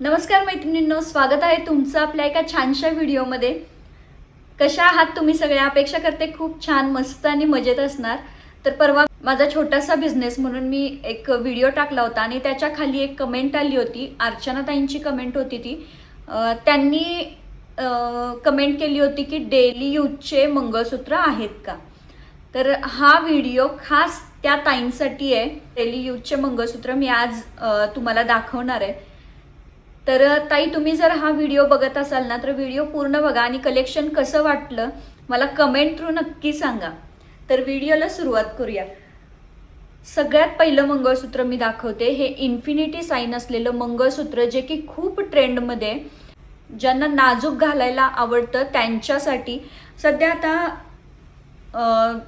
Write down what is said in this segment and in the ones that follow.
नमस्कार मैत्रिणींनो, स्वागत आहे तुमचं आपल्या एका छानशा व्हिडिओमध्ये। कशा आहात तुम्ही सगळे? अपेक्षा करते खूप छान, मस्त आणि मजेत असणार। तर परवा माझा छोटासा बिझनेस म्हणून मी एक व्हिडिओ टाकला होता आणि त्याच्या खाली एक कमेंट आली होती। अर्चना ताईंची कमेंट होती ती। त्यांनी कमेंट केली होती की डेली यूजचे मंगळसूत्र आहेत का। तर हा व्हिडिओ खास त्या ताईंसाठी आहे। डेली यूजचे मंगळसूत्र मी आज तुम्हाला दाखवणार आहे। तर ताई, तुम्ही जर हा व्हिडिओ बघत असाल ना तर व्हिडिओ पूर्ण बघा आणि कलेक्शन कसं वाटलं मला कमेंट थ्रू नक्की सांगा। तर व्हिडिओला सुरुवात करूया। सगळ्यात पहिलं मंगळसूत्र मी दाखवते, हे इन्फिनिटी साइन असलेलं मंगळसूत्र जे की खूप ट्रेंडमध्ये, ज्यांना नाजूक घालायला आवडतं त्यांच्यासाठी। सध्या आता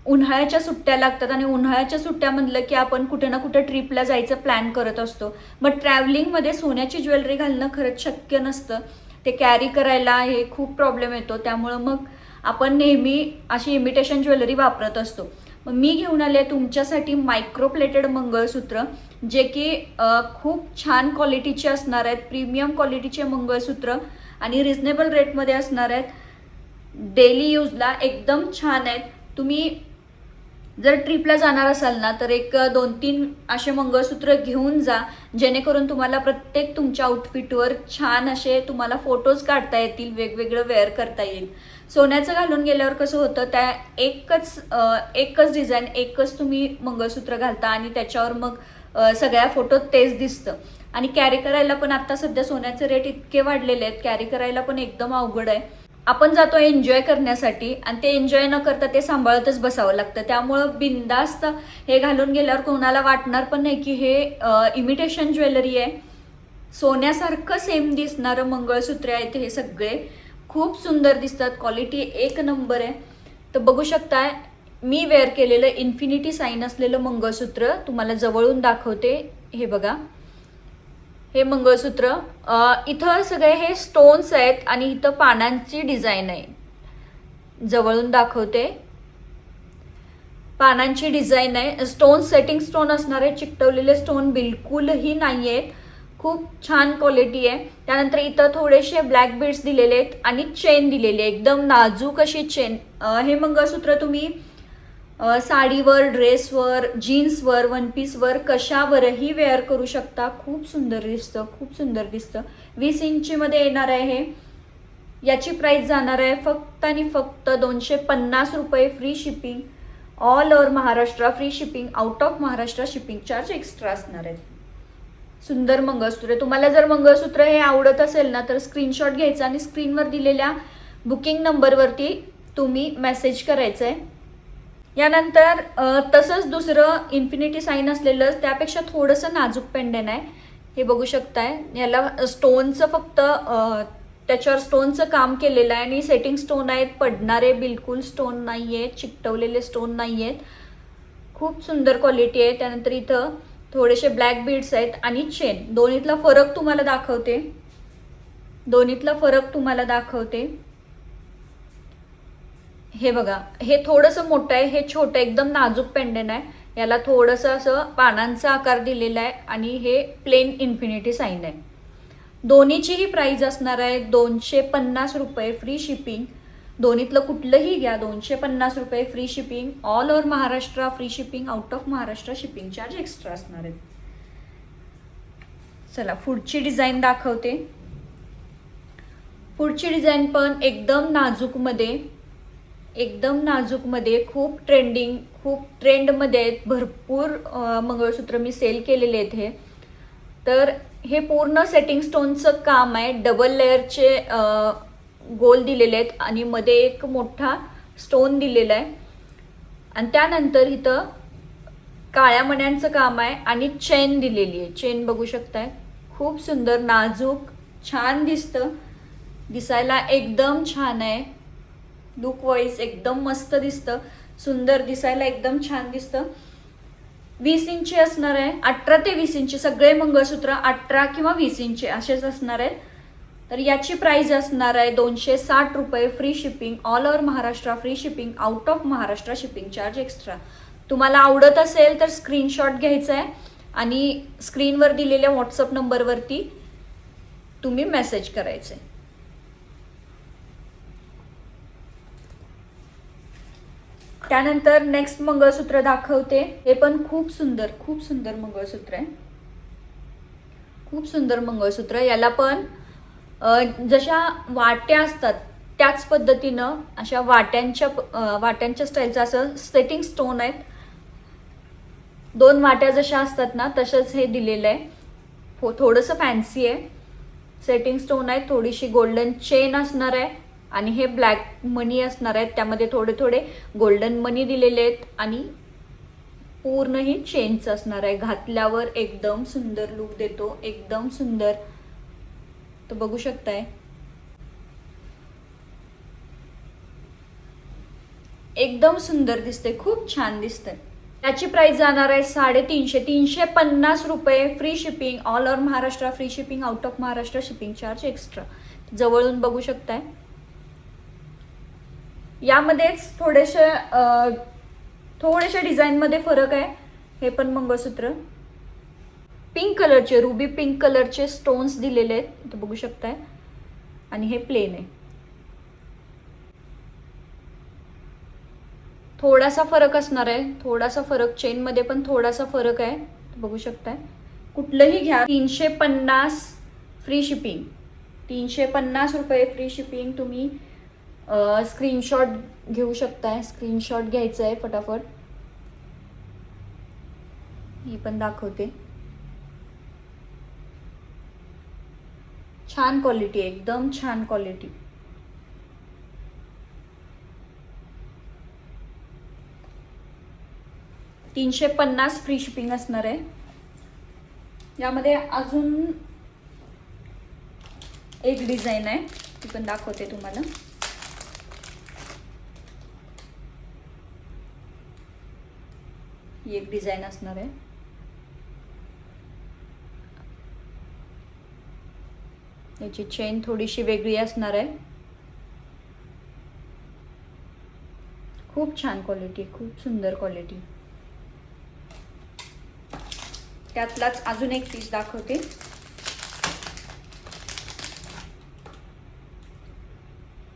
उन्हाळ्याच्या सुट्ट्या लागतात आणि उन्हाळ्याच्या सुट्ट्या म्हणलं की आपण कुठे ना कुठे ट्रिपला जायचं प्लॅन करत असतो। मग ट्रॅव्हलिंगमध्ये सोन्याची ज्वेलरी घालणं खरंच शक्य नसतं, ते कॅरी करायला हे खूप प्रॉब्लेम येतो। त्यामुळं मग आपण नेहमी अशी इमिटेशन ज्वेलरी वापरत असतो। मग मी घेऊन आले तुमच्यासाठी मायक्रो प्लेटेड मंगळसूत्र, जे की खूप छान क्वालिटीचे असणार आहेत, प्रीमियम क्वालिटीचे मंगळसूत्र आणि रिजनेबल रेटमध्ये असणार आहेत। डेली यूजला एकदम छान आहेत। तुम्ही जर ट्रिपला जाणार असाल ना तर एक 2-3 असे मंगळसूत्र घेऊन जा, जेणेकरून तुम्हाला प्रत्येक तुमच्या आउटफिटवर छान असे तुम्हाला फोटोज काढता येतील, वेगवेगळं वेअर करता येईल। सोन्याचं घालून गेल्यावर कसं होतं, त्या एकच डिझाईन, एकच तुम्ही मंगळसूत्र घालता आणि त्याच्यावर मग सगळ्या फोटोत तेच दिसतं। आणि कॅरी करायला पण आता सध्या सोन्याचे रेट इतके वाढलेले आहेत, कॅरी करायला पण एकदम अवघड आहे। आपण जातो एन्जॉय करण्यासाठी आणि ते एन्जॉय न करता ते सांभाळतच बसावं लागतं। त्यामुळं बिंदास्त हे घालून गेल्यावर कोणाला वाटणार पण नाही की हे इमिटेशन ज्वेलरी आहे। सोन्यासारखं सेम दिसणारं मंगळसूत्र आहेत हे सगळे, खूप सुंदर दिसतात, क्वालिटी एक नंबर आहे। तर बघू शकताय, मी वेअर केलेलं इन्फिनिटी साइन असलेलं मंगळसूत्र तुम्हाला जवळून दाखवते। हे बघा, हे मंगळसूत्र इथं सगळे हे स्टोन्स आहेत आणि इथं पानांची डिझाईन आहे। जवळून दाखवते, पानांची डिझाईन आहे। स्टोन सेटिंग स्टोन असणार आहे, चिकटवलेले स्टोन बिलकुलही नाही आहेत, खूप छान क्वालिटी आहे। त्यानंतर इथं थोडेसे ब्लॅक बीड्स दिलेले आहेत आणि चेन दिलेली आहे, एकदम नाजूक अशी चेन। हे मंगळसूत्र तुम्ही साडीवर, ड्रेसवर, जीन्सवर, वन पीसवर, कशावरही वेअर करू शकता। खूप सुंदर दिसतं, खूप सुंदर दिसतं। 20 इंचीमध्ये येणार आहे हे। याची प्राइस जाणार आहे फक्त आणि फक्त 250 रुपये, free shipping all over Maharashtra, free shipping out of Maharashtra shipping charge extra असणार आहेत। सुंदर मंगळसूत्र। तुम्हाला जर मंगळसूत्र हे आवडत असेल ना तर स्क्रीनशॉट घ्यायचा आणि स्क्रीनवर दिलेल्या बुकिंग नंबरवरती तुम्ही मेसेज करायचं आहे। यानंतर तसंच दुसरं इन्फिनिटी साइन असलेलं, त्यापेक्षा थोडंसं नाजूक पेंडन आहे, हे बघू शकताय। याला स्टोनचं फक्त त्याच्यावर स्टोनचं काम केलेलं आहे आणि सेटिंग स्टोन आहेत, पडणारे बिलकुल स्टोन नाही आहेत, चिकटवलेले स्टोन नाही आहेत, खूप सुंदर क्वालिटी आहे। त्यानंतर इथं थोडेसे ब्लॅक बीड्स आहेत आणि चेन। दोन्हीतला फरक तुम्हाला दाखवते, हे बघा, हे थोडंसं मोठं आहे, हे छोटं एकदम नाजूक पेंडन आहे। याला थोडंसं असं पानांचा आकार दिलेला आहे आणि हे प्लेन इन्फिनिटी साइन आहे। दोन्हीचीही प्राइस असणार आहे 250 रुपये, फ्री शिपिंग। दोन्हीतलं कुठलंही घ्या, 250 रुपये, free shipping all over Maharashtra, free shipping out of Maharashtra shipping charge extra असणार आहेत। चला पुढची डिझाईन दाखवते। पुढची डिझाईन पण एकदम नाजूकमध्ये, खूप ट्रेंडमध्ये आहेत। भरपूर मंगळसूत्र मी सेल केलेले आहेत हे। तर हे पूर्ण सेटिंग स्टोनचं काम आहे, डबल लेअरचे गोल दिलेले आहेत आणि मध्ये एक मोठा स्टोन दिलेला आहे। आणि त्यानंतर इथं काळ्या मण्यांचं काम आहे आणि चेन दिलेली आहे। चेन बघू शकताय, खूप सुंदर, नाजूक, छान दिसतं, दिसायला एकदम छान आहे। लुक वाईज एकदम मस्त दिसतं, सुंदर दिसायला एकदम छान दिसतं। 20 इंची असणार आहे, 18 ते 20 इंची सगळे मंगळसूत्र 18 किंवा 20 इंची असेच असणार आहेत। तर याची प्राइस असणार आहे 260 रुपये, free shipping all over Maharashtra, free shipping out of Maharashtra shipping charge extra. तुम्हाला आवडत असेल तर स्क्रीनशॉट घ्यायचा आहे आणि स्क्रीनवर दिलेल्या व्हॉट्सअप नंबरवरती तुम्ही मेसेज करायचे. त्यानंतर नेक्स्ट मंगळसूत्र दाखवते. हे पण खूप सुंदर मंगळसूत्र आहे. खूप सुंदर मंगळसूत्र. याला पण जशा वाट्या असतात त्याच पद्धतीनं अशा वाट्यांच्या स्टाईलचं असं सेटिंग स्टोन आहेत. 2 वाट्या जशा असतात ना तसंच हे दिलेलं आहे. थोडंसं फॅन्सी आहे. सेटिंग स्टोन आहे. थोडीशी गोल्डन चेन असणार आहे आणि हे ब्लॅक मनी असणार आहेत. त्यामध्ये थोडे थोडे गोल्डन मनी दिलेले आहेत आणि पूर्ण ही चेनच असणार आहे. घातल्यावर एकदम सुंदर लुक देतो. एकदम सुंदर. तर बघू शकताय एकदम सुंदर दिसते. खूप छान दिसतंय. याची प्राइस जाणार आहे 350 रुपये. Free shipping all over Maharashtra. Free shipping out of Maharashtra shipping charge extra. जवळून बघू शकताय. यामध्येच थोडेसे डिझाईनमध्ये फरक आहे. हे पण मंगळसूत्र पिंक कलरचे, रुबी पिंक कलरचे स्टोन्स दिलेले आहेत. इथे बघू शकताय. आणि हे प्लेन आहे. थोडासा फरक असणार आहे. थोडासा फरक चेनमध्ये पण थोडासा फरक आहे. बघू शकताय. कुठलंही घ्या 350 फ्री शिपिंग. 350 रुपये फ्री शिपिंग. तुम्ही स्क्रीनशॉट घेऊ शकताय. स्क्रीनशॉट घ्यायचं आहे फटाफट. ही पण दाखवते. छान क्वालिटी, एकदम छान क्वालिटी. $350 फ्री शिपिंग असणार आहे. यामध्ये अजून एक डिझाईन आहे, ती पण दाखवते तुम्हाला. ही एक डिझाईन असणार आहे. याची चेन थोडीशी वेगळी असणार आहे. खूप छान क्वालिटी, खूप सुंदर क्वालिटी. त्यातलाच अजून एक पीस दाखवते.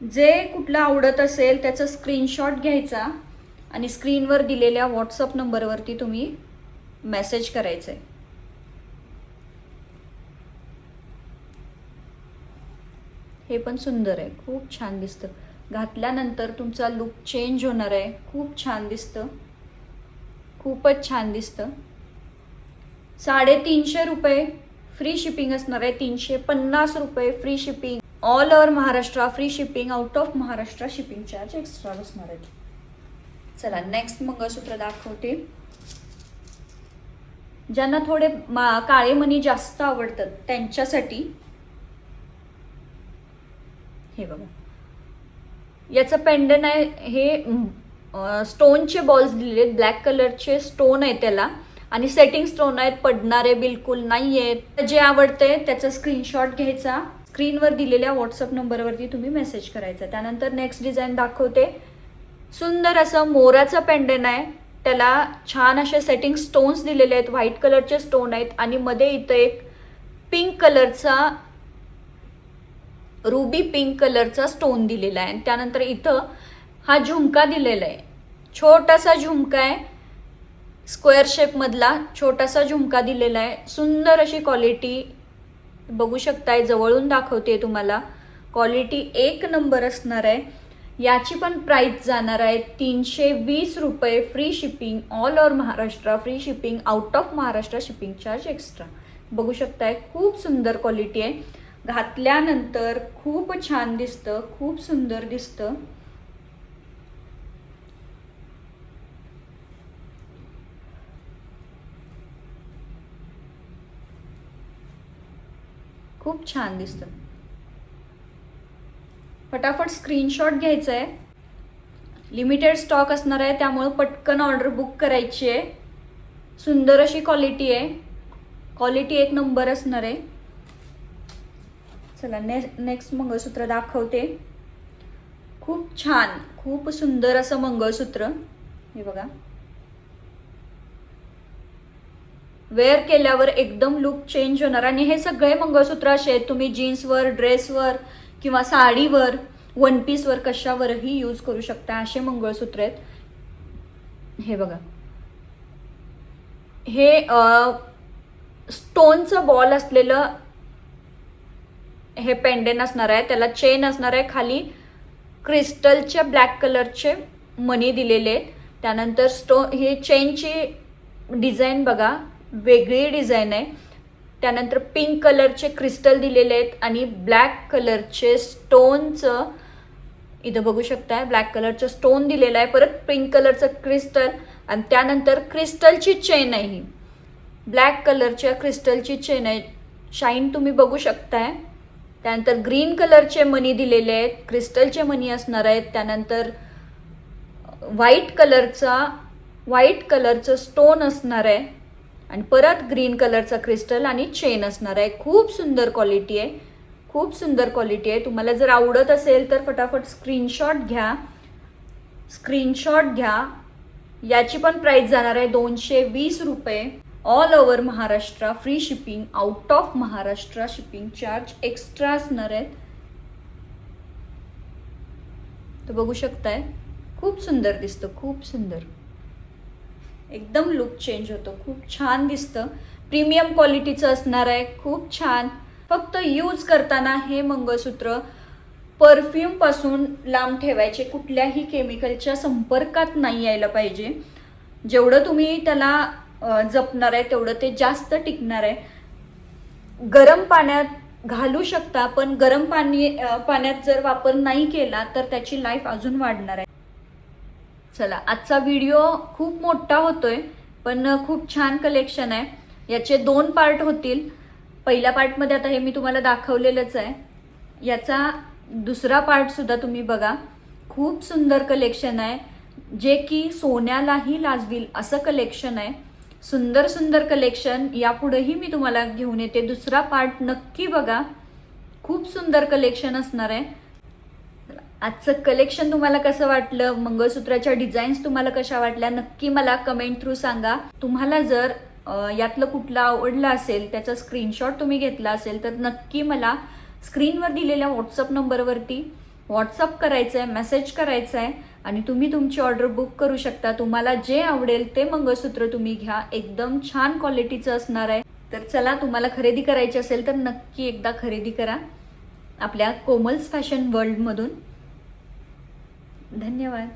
जे कुठलं आवडत असेल त्याचा स्क्रीनशॉट घ्यायचा आणि स्क्रीनवर दिलेल्या व्हॉट्सअप नंबरवरती तुम्ही मेसेज करायचा आहे. हे पण सुंदर आहे. खूप छान दिसतं. घातल्यानंतर तुमचा लुक चेंज होणार आहे. खूप छान दिसतं. खूपच छान दिसतं. 350 रुपये फ्री शिपिंग असणार आहे. 350 रुपये free shipping all over Maharashtra. Free shipping out of Maharashtra shipping charge extra असणार आहे. चला नेक्स्ट मंगळसूत्र दाखवते. ज्यांना थोडे काळे मणी जास्त आवडतात त्यांच्यासाठी हे बघा. याचं पेंडन आहे. हे स्टोनचे बॉल्स दिलेले, ब्लॅक कलरचे स्टोन आहे त्याला आणि सेटिंग स्टोन आहेत. पडणारे बिलकुल नाही आहेत. जे आवडते त्याचा स्क्रीनशॉट घ्यायचा. स्क्रीनवर दिलेल्या व्हॉट्सअप नंबरवरती तुम्ही मेसेज करायचा. त्यानंतर नेक्स्ट डिझाईन दाखवते. सुंदर असं मोराचं पेंडन आहे. त्याला छान असे सेटिंग स्टोन्स दिलेले आहेत. व्हाईट कलरचे स्टोन आहेत आणि मध्ये इथं एक पिंक कलरचा, रुबी पिंक कलरचा स्टोन दिलेला आहे. त्यानंतर इथं हा झुमका दिलेला आहे. छोटासा झुमका आहे. स्क्वेअर शेपमधला छोटासा झुमका दिलेला आहे. सुंदर अशी क्वालिटी बघू शकताय. जवळून दाखवते तुम्हाला. क्वालिटी एक नंबर असणार आहे. याची पण प्राइस जाणार आहे 320 रुपये. Free shipping all over Maharashtra. Free shipping out of Maharashtra shipping charge extra. बघू शकताय. खूप सुंदर क्वालिटी आहे. घातल्यानंतर खूप छान दिसतं. खूप सुंदर दिसतं. खूप छान दिसतं. फटाफट स्क्रीनशॉट घ्यायचा आहे. लिमिटेड स्टॉक असणार आहे त्यामुळे पटकन ऑर्डर बुक करायची आहे. सुंदर अशी क्वालिटी आहे. क्वालिटी एक नंबर असणार आहे. चला नेक्स्ट मंगळसूत्र दाखवते. खूप छान, खूप सुंदर असं मंगळसूत्र. हे बघा. वेअर केल्यावर एकदम लुक चेंज होणार. आणि हे सगळे मंगळसूत्र असे आहेत तुम्ही जीन्सवर, ड्रेसवर किंवा साडीवर, वन पीसवर कशावरही यूज करू शकता. असे मंगळसूत्र आहेत. हे बघा, हे स्टोनचं बॉल असलेलं हे पेंडेंट असणार आहे. त्याला चेन असणार आहे. खाली क्रिस्टलचे ब्लॅक कलरचे मणी दिलेले आहेत. त्यानंतर हे चेनची डिझाईन बघा, वेगळी डिझाईन आहे. त्यानंतर पिंक कलरचे क्रिस्टल दिलेले आहेत आणि ब्लॅक कलरचे स्टोनचं इथं बघू शकताय, ब्लॅक कलरचं स्टोन दिलेलं आहे. परत पिंक कलरचं क्रिस्टल आणि त्यानंतर क्रिस्टलची चेन आहे. ही ब्लॅक कलरच्या क्रिस्टलची चेन आहे. शाईन तुम्ही बघू शकताय. त्यानंतर ग्रीन कलरचे मणी दिलेले आहेत, क्रिस्टलचे मणी असणार आहेत. त्यानंतर व्हाईट कलरचं स्टोन असणार आहे आणि परत ग्रीन कलरचा क्रिस्टल आणि चेन असणार आहे. खूप सुंदर क्वालिटी आहे, खूप सुंदर क्वालिटी आहे. तुम्हाला जर आवडत असेल तर फटाफट स्क्रीनशॉट घ्या. याची पण प्राइस जाणार आहे 220 रुपये. All over Maharashtra free shipping. Out of Maharashtra shipping charge extra असणार आहेत. तर बघू शकताय, खूप सुंदर दिसतं, खूप सुंदर. एकदम लुक चेंज होतो, खूप छान दिसतं. प्रीमियम क्वालिटीचं असणार आहे, खूप छान. फक्त यूज करताना हे मंगळसूत्र परफ्यूम पासून लांब ठेवायचे, कुठल्याही केमिकलच्या संपर्कात नाही यायला पाहिजे. जेवढं तुम्ही त्याला जपणार आहे तेवढं ते जास्त टिकणार आहे. गरम पाण्यात घालू शकता, पण गरम पाण्यात जर वापर नाही केला तर त्याची लाईफ अजून वाढणार आहे. चला, आजचा व्हिडिओ खूप मोठा होतोय पण खूप छान कलेक्शन आहे. याचे 2 पार्ट होतील. पहिल्या पार्टमध्ये आता हे मी तुम्हाला दाखवलेलंच आहे. याचा दुसरा पार्ट सुद्धा तुम्ही बघा. खूप सुंदर कलेक्शन आहे, जे की सोन्यालाही लाजवील असं कलेक्शन आहे. सुंदर सुंदर कलेक्शन यापुढेही मी तुम्हाला घेऊन येते. दुसरा पार्ट नक्की बघा, खूप सुंदर कलेक्शन असणार आहे. आजचं कलेक्शन तुम्हाला कसं वाटलं, मंगळसूत्राच्या डिझाईन्स तुम्हाला कशा वाटल्या, नक्की मला कमेंट थ्रू सांगा. तुम्हाला जर यातलं कुठलं आवडलं असेल, त्याचा स्क्रीनशॉट तुम्ही घेतला असेल तर नक्की मला स्क्रीनवर दिलेल्या व्हॉट्सअप नंबरवरती व्हॉट्सअप करायचं आहे, मेसेज करायचा आहे आणि तुम्ही तुमची ऑर्डर बुक करू शकता. तुम्हाला जे आवडेल ते मंगळसूत्र तुम्ही घ्या. एकदम छान क्वालिटीचं असणार आहे. तर चला, तुम्हाला खरेदी करायची असेल तर नक्की एकदा खरेदी करा आपल्या कोमल्स फॅशन वर्ल्डमधून. धन्यवाद.